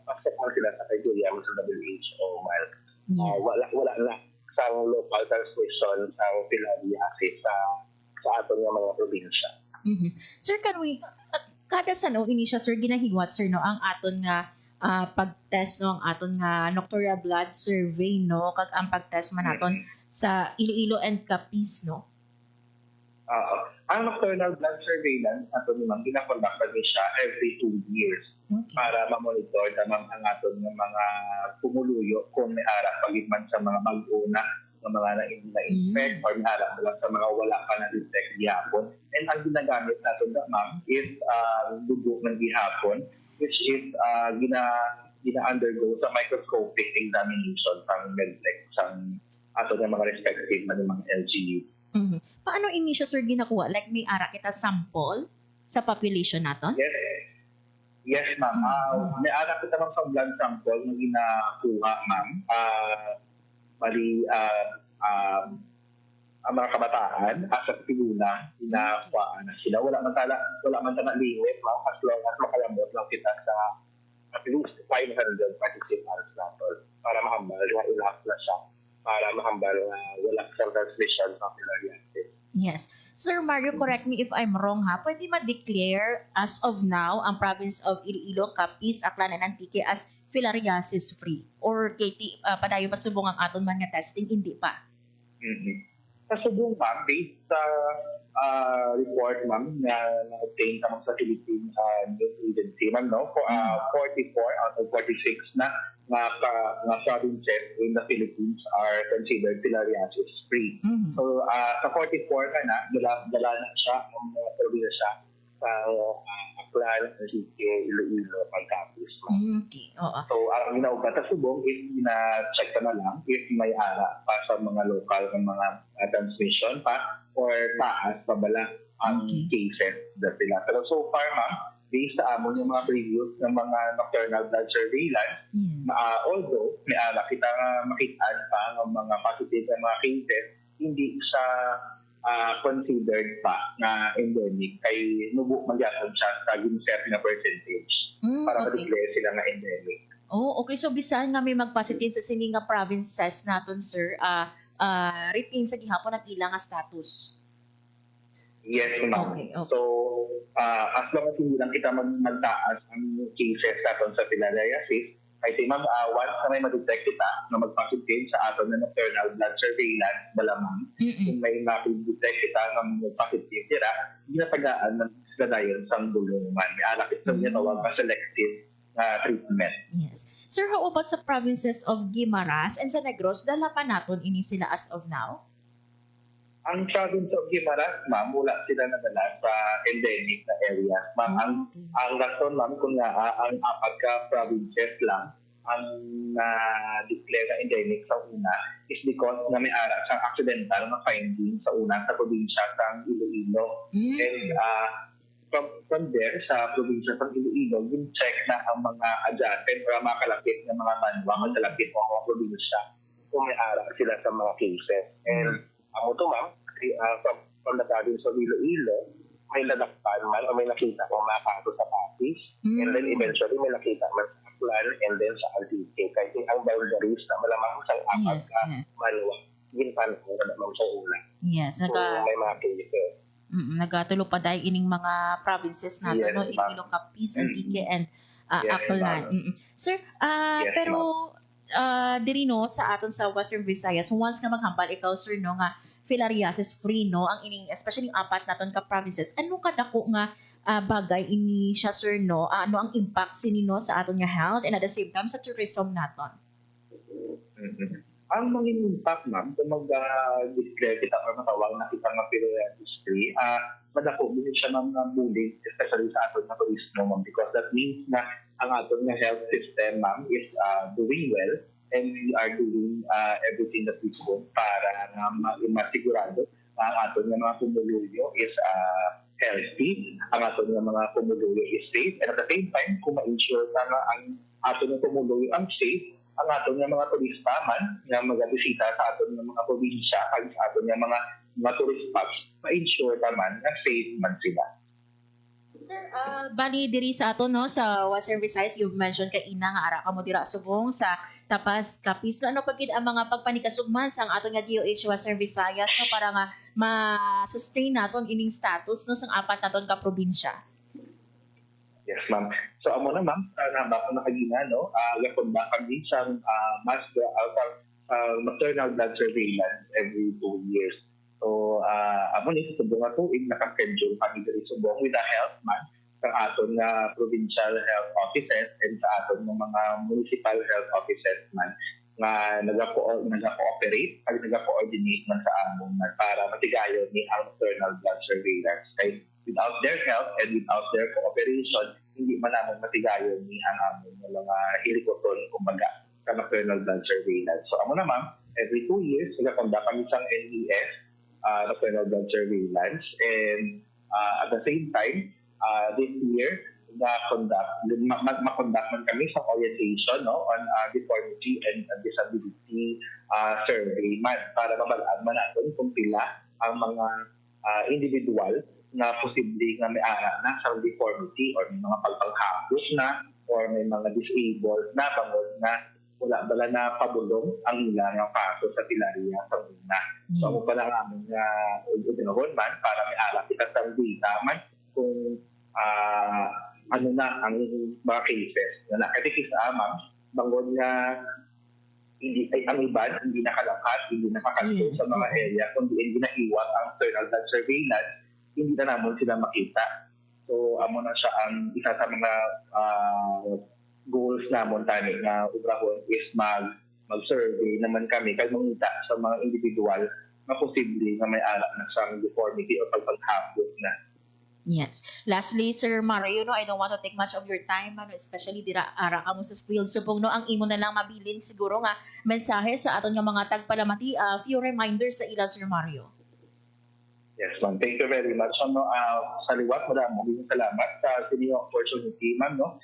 pasok na sila sa criteria sa WHO. Wala na sa local transmission sa filariasis sa aton nga mga probinsya. Sir, can we, kada sa ini siya, sir, ginahigwat, sir, no, ang aton nga pag-test, no, ang aton nga nocturnal blood survey, no, ang pag-test man naton sa Iloilo and Capiz, no? Ang nocturnal blood surveillance, ato naman, ginakonduct kami siya every 2 years para ma-monitor naman ang aton ng mga pumuluyo kung may ara pagitman sa mga mag-una ng mga na-infect or may ara lang sa mga wala pa na-detect gihapon. And ang ginagamit natin na ma'am is dugo ng gihapon, which is gina-undergo sa microscopic examination ng medtech sa ato ng mga respective na mga LGU. Paano ini siya, sir, ginakuha? Like, may ara kita sample sa population naton? Yes, ma'am. May ara kita ma'am sa blood sample na ginakuha, ma'am. Ang mga kabataan, as a figura, ginakuha na sila. Wala man tala limit, ma'am, as long as makalambot lang kita sa at least 500 participants natin para mahambal na enough na siya para mahambal na wala sa transmission ng filariasis. Yes. Sir Mario, correct me if I'm wrong ha. Pwede ma-declare as of now ang province of Iloilo, Capiz, Aklan, and Antique as filariasis free? Or KT, padayo pa subong ang aton man nga testing? Hindi pa. Pasubong, ma'am, based sa report, ma'am, na na-obtain naman sa Philippine News Agency, ma'am, no? 44 out of 46 na provinces in the Philippines are considered filariasis free. So, sa 44 ka na, dala na siya ang probinsya sa Aklan, Antique, Iloilo, Capiz. So, ang ginaugat sa subong is na-check ka na lang if may ara pa sa mga local ng mga transmission pa or taas pa bala ang cases na sila. Pero so far, ma'am, based sa amon yung mga previous ng mga nocturnal blood surveillance, although may ara kita makitaan pa ng mga positive na mga cases, hindi siya considered pa na endemic kay nubo magyapon siya sa set na percentage para ma-declare sila na endemic. Okay. So, bisan nga may mag-positive sa sini nga provinces naton, sir, retain sa gihapon ang ilang status. Yes, ma'am. Okay. So, as long as hindi lang kita magtaas ang cases natin sa filariasis, I say, ma'am, once na may ma-detect kita na mag-positive sa aton na nocturnal blood surveillance, malamang, kung may ma-detect kita na mag-positive, ginatagaan ng gadayon sa gulungan. May alakit sa ginatawag pa selective treatment. Yes. Sir, how about sa provinces of Guimaras and sa Negros? Dala pa naton ini sila as of now? Ang province of Guimaras, ma'am, wala sila nadala sa endemic na area. Ma'am, ang rason, ma'am, kung nga ang apat ka provinces lang ang na-declare na endemic sa una is because na may ara sa accidental na finding sa una sa probinsya ng Iloilo. And from there, sa probinsya ng Iloilo, yung check na ang mga adjacent o mga kalapit na mga banwa, kalapit o mga probinsya kung may ara sila sa mga cases. And ang ito, ma'am, from the province of Iloilo, may lalakpan man o may nakita kung mga kaso sa Capiz, and then eventually may nakita man sa Aklan and then sa Antique. Kasi ang boundaries na malamang sa apat ka manuwa, ginpan ko na naman sa una. Yes. So, may mga cases. Nagatulo pa dahil ining mga provinces natin, no? Iloilo, Capiz, Antique, and Aklan. Sir, pero diri no sa aton sa Western Visayas, once nga maghambal ikaw, sir, no, nga filariasis free, no, ang ining especially yung apat naton ka provinces, ano kadako nga bagay ini siya, sir, no? Ano ang impact sini no sa aton nga health and at the same time sa tourism naton? Ang maging impact, ma'am, kung mag-declare kita or matawag na kita nga filariasis free, madako din siya ng bullying, especially sa aton na tourism, ma'am, because that means na ang aton nga health system, ma'am, is doing well and we are doing everything that we could para masigurado na ang aton nga mga pumuluyo is healthy, ang aton nga mga pumuluyo is safe, and at the same time, kung ma-ensure na ang aton nga pumuluyo ang safe, ang aton nga mga turista man nga magbisita sa aton nga mga probinsya kag sa aton nga mga tourist spots, ma-ensure naman na safe man sila. Sir, bali diri sa ato, no, sa Western Visayas, you've mentioned kay ina nga ara ka mo dira subong sa Tapas, Capiz. Ano pagid ang mga pagpanikasugman sa ato nga DOH Western Visayas, no, para nga ma-sustain naton ining status, no, sang apat naton ka probinsya? Yes, ma'am. So amo na, ma'am, nabako na kagina, no, gapon ba kami sa maternal blood surveillance every 2 years. So, amo ni sa subong nga tuig naka-schedule kami diri subong with the health man sa aton nga provincial health offices and sa aton nga mga municipal health offices man nga nag-cooperate at nag-coordinate man sa amon para matigayon ni ang nocturnal blood surveillance. Kay without their help and without their cooperation, hindi man namon matigayon ni ang amon nga mga hilikoton kumbaga sa nocturnal blood surveillance. So amo naman, every 2 years, nag-conduct kami sa NES, nocturnal blood surveillance, and at the same time, this year, mag-conduct man kami sa orientation on deformity and disability survey man para mabalaan man natin kung pila ang mga individual na posible nga may ara na sa deformity or may mga pagpanghapos na or may mga disabled na bangod na wala bala na pabulong ang ilang kaso sa pilarya sa una. So, ako pa lang namin nga utinahon man para may alak kita sa data man kung ano na ang mga cases na nakatikis sa amang bangod nga hindi ay ang iban, hindi nakalakat, hindi nakakanto sa mga area, kundi hindi nahiwat ang external blood surveillance, hindi na naman sila makita. So, amo na siya ang isa sa mga goals namon tani nga ubrahon is mag-survey naman kami kay mangita sa mga individual na posible na may alak na siyang deformity o pagpanghapos na. Yes. Lastly, Sir Mario, I don't want to take much of your time, especially dira ara ka mo sa field. So, no, ang imo na lang mabilin siguro nga mensahe sa aton nga mga tagpalamati, few reminders sa ila, Sir Mario. Yes, ma'am. Thank you very much. Sa liwat, maraming salamat sa sinyo opportunity, ma'am, no?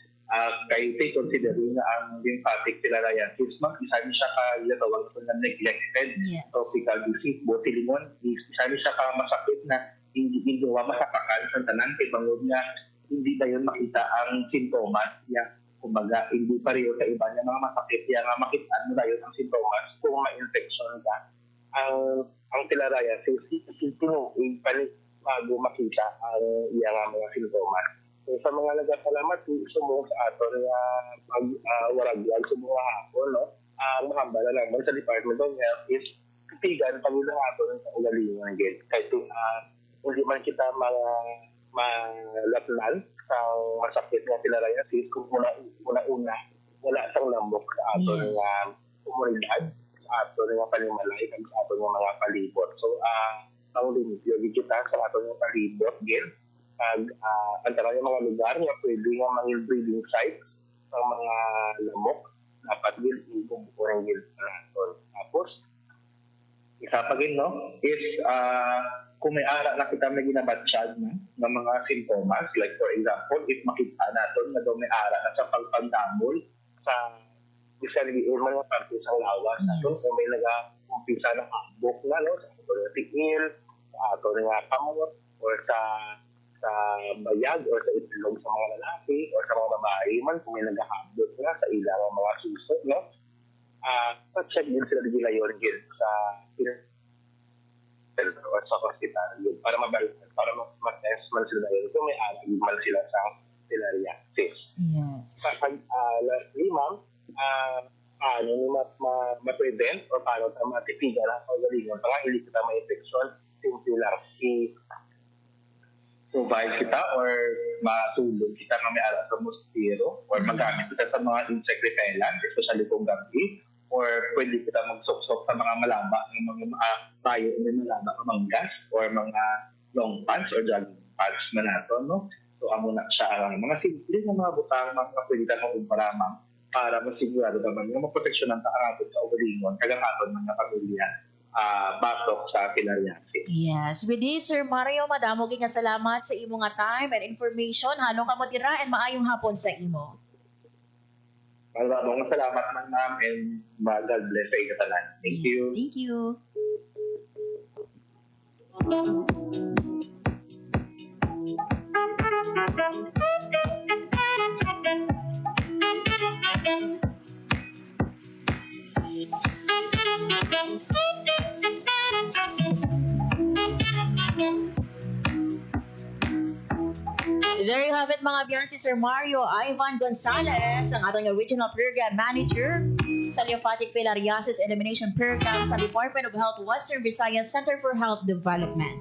Kay considering na ang lymphatic filariasis, ma'am, isa niya siya ka-latawag ko na neglected tropical disease, botulinum, isa niya siya ka-masakit na hindi masapakan sa tanan kay bangod nga hindi na yun makita ang sintomas niya. Kumbaga, hindi pareho sa iba niya mga masakit niya nga makita mo na yun ang sintomas kung ma-infection ka. Ang filariasis, tinuig palit bago makita ang iyang mga sintomas. So, sa mga nagkasalamat, sumuha sa aton nga pag-waragwag sa mga hapon, no? Ang mahambala naman sa Department of Health is katigan pag-ilang aton sa ugalingan. Kahit hindi man kita malatnan sa masakit nga filariasis kung una-una wala sang lambok sa aton nga komunidad, sa aton nga panimalay, sa aton nga mga palibot. So, ang limpyo kita sa aton nga palibot, ang talagang mga lugar nga pwede nga mga breeding sites ng mga lamok, dapat ibubukurin natin. Tapos, isa pa rin, no, is kung may ara na kita may ginabatsyad ng mga simptomas, like for example, if makita natin na daw may ara na sa pagpandamol sa isang mga parte sa lawas natin, kung may nag-umpisa ng hambok na, no, sa ato nga tigil, sa ato nga kamot, or sa bayag, or sa itlog sa mga lalaki, or sa mga babae man, kung may nag-hambok na sa ilang mga susok, no, pa-check din sila din yun sa or sa hospital yun, para ma-test man sila yun kung may alagid man sila sa filariasis. Yes. Lastly, ma'am, paano ma-prevent o paano tayo matipigan ang pagalingon para hindi kita ma-infection, simple lang provide kita or matulog kita na may alas sa mosquito or magamit kita sa mga insect repellent, especially kung gabi, or pwede kita magsok-sok sa mga malaba ng mga tayo may malaba ng manggas or mga long pants or jogging pants man nato, no? So, amo na siya ang mga simple na mga butang mga pwede ka mag-umparamang para masigurado naman yung maproteksyonan ka ang atin sa ugalingon kagang aton mga pamilya batok sa filariasis. Yes. With this, Sir Mario, madamo nga salamat sa imo nga time and information. Halong ka mo dira and maayong hapon sa imo. Maraming salamat man, ma'am, and God bless sa inyo tanan. Thank you. Thank you. There you have it, mga biyan, si Sir Mario Ivan Gonzalez, ang ating original program manager sa Lymphatic Filariasis Elimination Program sa Department of Health Western Visayas Center for Health Development.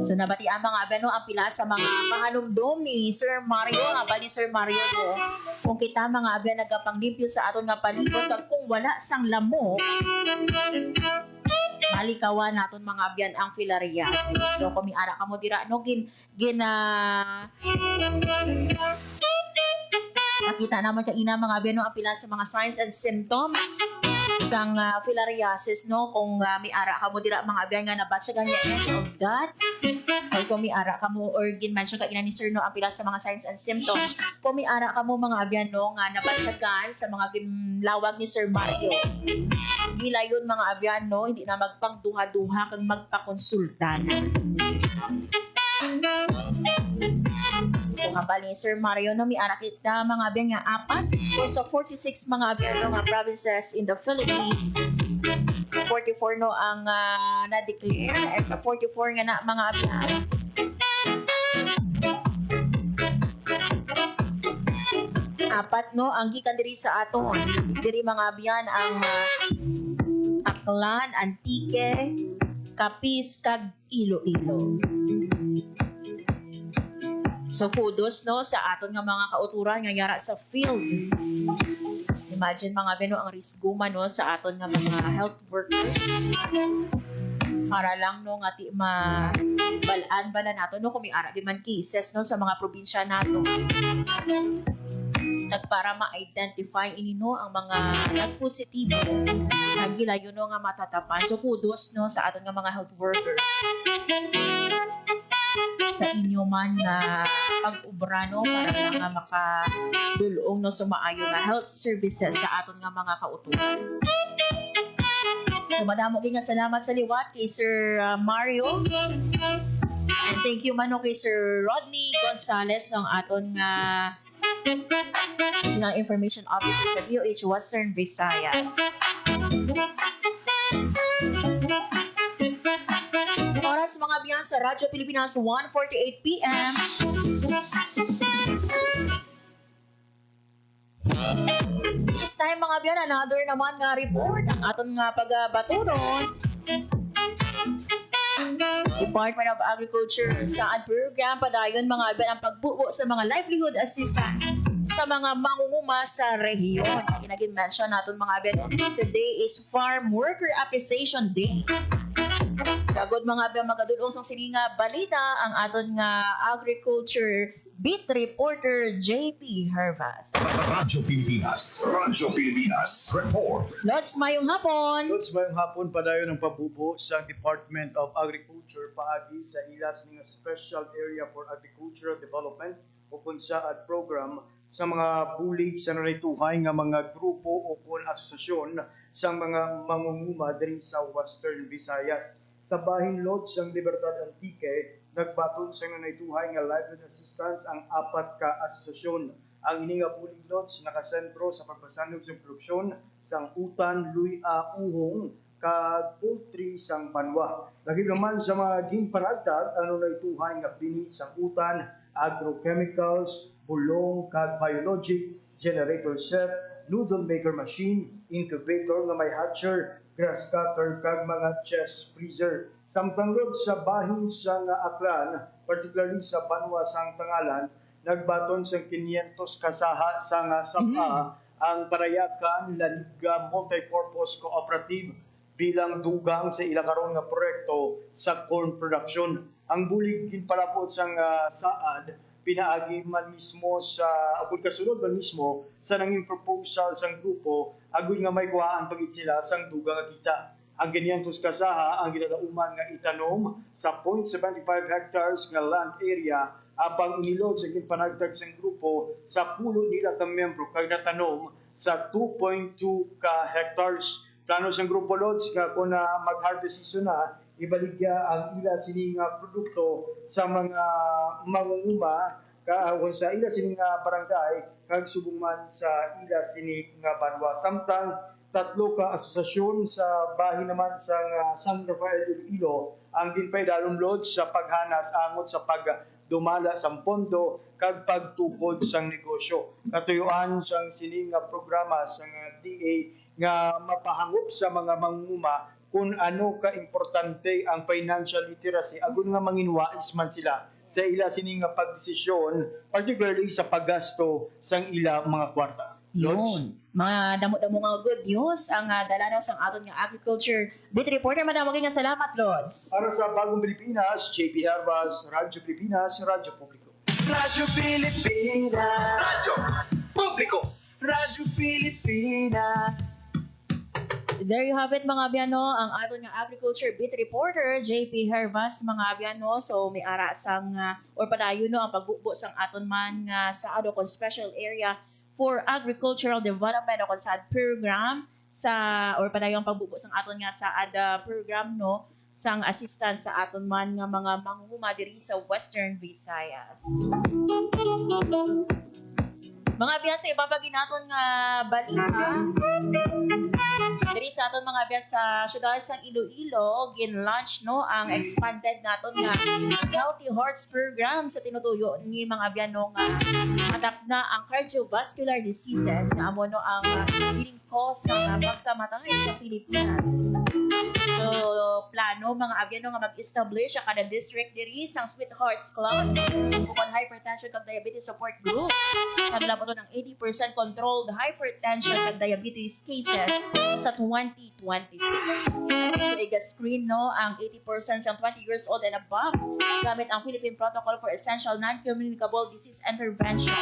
So nabatian mga abeno ang pila sa mga pangalumdom ni Sir Mario, aba ni Sir Mario no. Kung kita mga abyan nagapanglimpyo sa aton nga palibot kag kung wala sang lamok, malikawan naton mga abyan ang filariasis. So kung miara ka mo dira no nakita naman kanina mga abyan no ang pila sa mga signs and symptoms sang filariasis no kung miara ka mo dira mga abyan nga nabatsa ganya end of that or kung miara ka mo or ginmention ka ina ni Sir no ang pila sa mga signs and symptoms kung miara ka mo mga abyan no nga nabatsagan sa mga ginlawag ni Sir Mario gila yun mga abyan no hindi na magpangduha-duha kag magpakonsulta na. So kapal ni Sir Mario no miara kita mga abyan nga apat o sa 46 mga abyan no nga provinces in the Philippines. 44 no ang na-declare at sa 44 nga na mga abyan. Apat no ang gikan diri sa aton. Diri mga abyan ang Aklan, Antique, Capiz kag Iloilo. So kudos no sa aton nga mga kauturan nga yara sa field. Imagine mga beno ang risguma no sa aton nga mga health workers. Para lang no nga ti mabalaan ba na nato no kung may ara di man cases no sa mga probinsya nato. Para ma-identify ini no ang mga nagpositibo nagilayo no nga matatapan. So kudos no sa aton nga mga health workers. Sa inyo man nga pag-ubra no para lang nga makadulong no sa maayo nga health services sa aton nga mga kauturan. So madamo gyud nga salamat sa liwat kay Sir Mario. And thank you man no kay Sir Rodney Gonzales ng aton nga Regional Information Officer sa DOH Western Visayas. Oras mga biyan sa Radyo Pilipinas 1:48 PM. This time mga biyan another naman nga report ang aton nga pagabaturon. Department of Agriculture sa program padayon mga biyan ang pagbuo sa mga livelihood assistance sa mga mangunguma sa rehiyon. Ginagin mention natin mga biyan. Today is Farm Worker Appreciation Day. Sagod mga biyan magadulong sang sininga balita ang aton nga agriculture beat reporter JP Hervas. Radyo Pilipinas. Radyo Pilipinas. Report. Lods, mayong hapon. Lods, mayong hapon padayon ng pabubo sa Department of Agriculture paagi sa ilas ng Special Area for Agricultural Development o KUNSAAD program sa mga bulig sa narituhay nga mga grupo o kung asosasyon sa mga mangunguma diri sa Western Visayas. Sa bahin Lodge ng Libertad Antique, nagbaton sa narituhay nga livelihood assistance ang apat ka asosasyon. Ang ini nga bulig Lodge nakasentro sa pagpasanog sa produksyon sang utan, luya, uhong, kag poultry sang banwa. Lagi naman sa mga ginpanagtag ano narituhay nga bini sang utan, agrochemicals, bulong, kag biologic, generator set, noodle maker machine, incubator nga may hatcher, grass cutter, kag mga chest freezer. Samtang Lod sa bahin sa Aklan, particularly sa Banwa sang Tangalan, nagbaton sa 500 kasaha sa sapa ang Parayakan La Liga Multipurpose Cooperative bilang dugang sa ilakaron nga proyekto sa corn production. Ang bulig ginpalapot sang saad pinaagi man mismo sa apod kasunod man mismo sa nanging proposal sang grupo agoy nga may kuhaan pagit sila sang dugang nga kita. Ang ganyan tos kasaha ang ginalauman nga itanom sa 0.75 hectares nga land area apang inilod sa ginpanagtag sang grupo sa pulo nila ka membro kag natanom sa 2.2 ka hectares. Plano sang grupo Lods nga kung mag-harvest season na ibaligya ang ila sining produkto sa mga mangunguma kung sa ila sining barangay kag subong man sa ila sining banwa. Samtang 3 ka asosasyon sa bahin naman sa San Rafael Iloilo ang ginpaydalong Lodge sa paghanas angot sa dumala sang pondo kag pagtukod sang negosyo. Katuyuan sang sining nga programa sang DA nga mapahangop sa mga manguma kung ano ka importante ang financial literacy agon nga manginwais man sila sa ila sining nga pagdesisyon, particularly sa paggasto sang ila mga kwarta. Yun. Mga damo-damo nga good news ang dala sa aton nga agriculture beat reporter. Madamo nga salamat, Lods. Para sa Bagong Pilipinas, JP Herbas, Radyo Pilipinas, Radyo Publiko. Radyo Pilipinas. Radyo Publiko. Radyo Pilipinas. There you have it, mga abiyano, ang aton nga agriculture beat reporter JP Hervas, mga abiyano. So may ara sang or padayon no ang pagbubo sang aton man nga sa Adocon Special Area for Agricultural Development o sad program sa or padayon ang pagbubo sang aton nga sa ADA program no sang assistance sa aton man nga mga manghuma diri sa Western Visayas. Mga abiyan sa ibabagi naton nga balita. Diri sa aton mga abiyan sa syudad sang Iloilo, gin-launch no ang expanded naton nga Healthy Hearts program sa tinutuyo ni mga abiyan no nga atap na ang cardiovascular diseases nga amo no ang leading cause sa pagkamatay sa Pilipinas. So plano mga abiyan no nga mag-establish sa kada district diri sang Sweethearts Club ukon hypertension kag diabetes support group. Naglabot ng 80% controlled hypertension kag diabetes cases sa 2026. I-screen no ang 80% sa 20 years old and above gamit ang Philippine Protocol for Essential Non-Communicable Disease Interventions.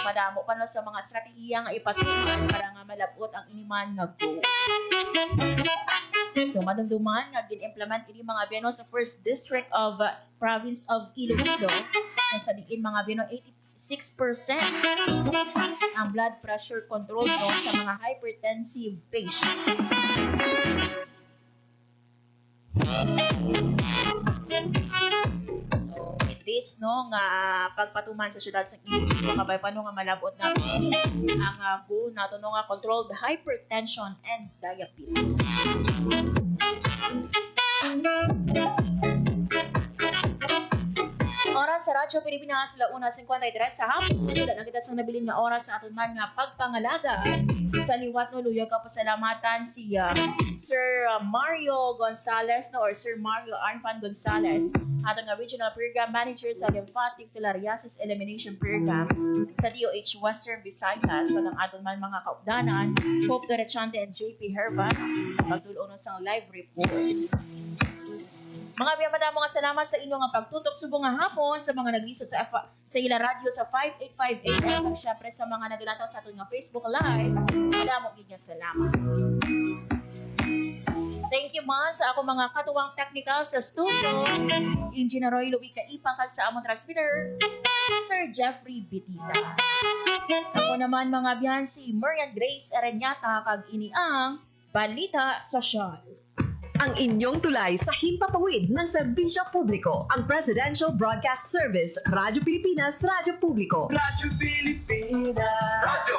Madamo pa no sa mga strategiya nga ipatuman para nga malabot ang iniman nga goal. So madumduman nga gin-implement ini mga abiyano sa first district of province of Iloilo na sa diin mga abiyano 86% ang blood pressure control no sa mga hypertensive patients. So with this no nga pagpatuman sa syudad sa Iloilo kabay pa no nga malabot na ang goal nato no nga controlled hypertension and diabetes. Oras sa Radyo Pilipinas, 1:53 sa hapon. Wala na kita sang nabilin nga oras sa aton man nga pagpangalaga. Sa liwat no luyo ka pasalamatan si Sir Mario Gonzales no or Sir Mario Arnpan Gonzales, aton nga Regional Program Manager sa Lymphatic Filariasis Elimination Program sa DOH Western Visayas. So ang aton man mga kaupdanan, Hope Derechante and JP Hervas, pagtuloy sa live report. Mga biyamada mga salamat sa inyong pagtutok subong nga hapon sa mga naglisod sa ila radio sa 585 AM at syempre sa mga naglataw sa aton nga Facebook Live. Madamo gid nga salamat. Thank you man sa ako mga katuwang technical sa studio. Engineer Roy Luica Ipakag sa among transmitter, Sir Jeffrey Bitita. Ako naman mga biyan si Marian Grace Arenyata kag ini ang Balita Sosyal. Ang inyong tulay sa himpapawid ng serbisyo publiko, ang Presidential Broadcast Service, Radyo Pilipinas, Radyo Publiko. Radyo Pilipinas. Radyo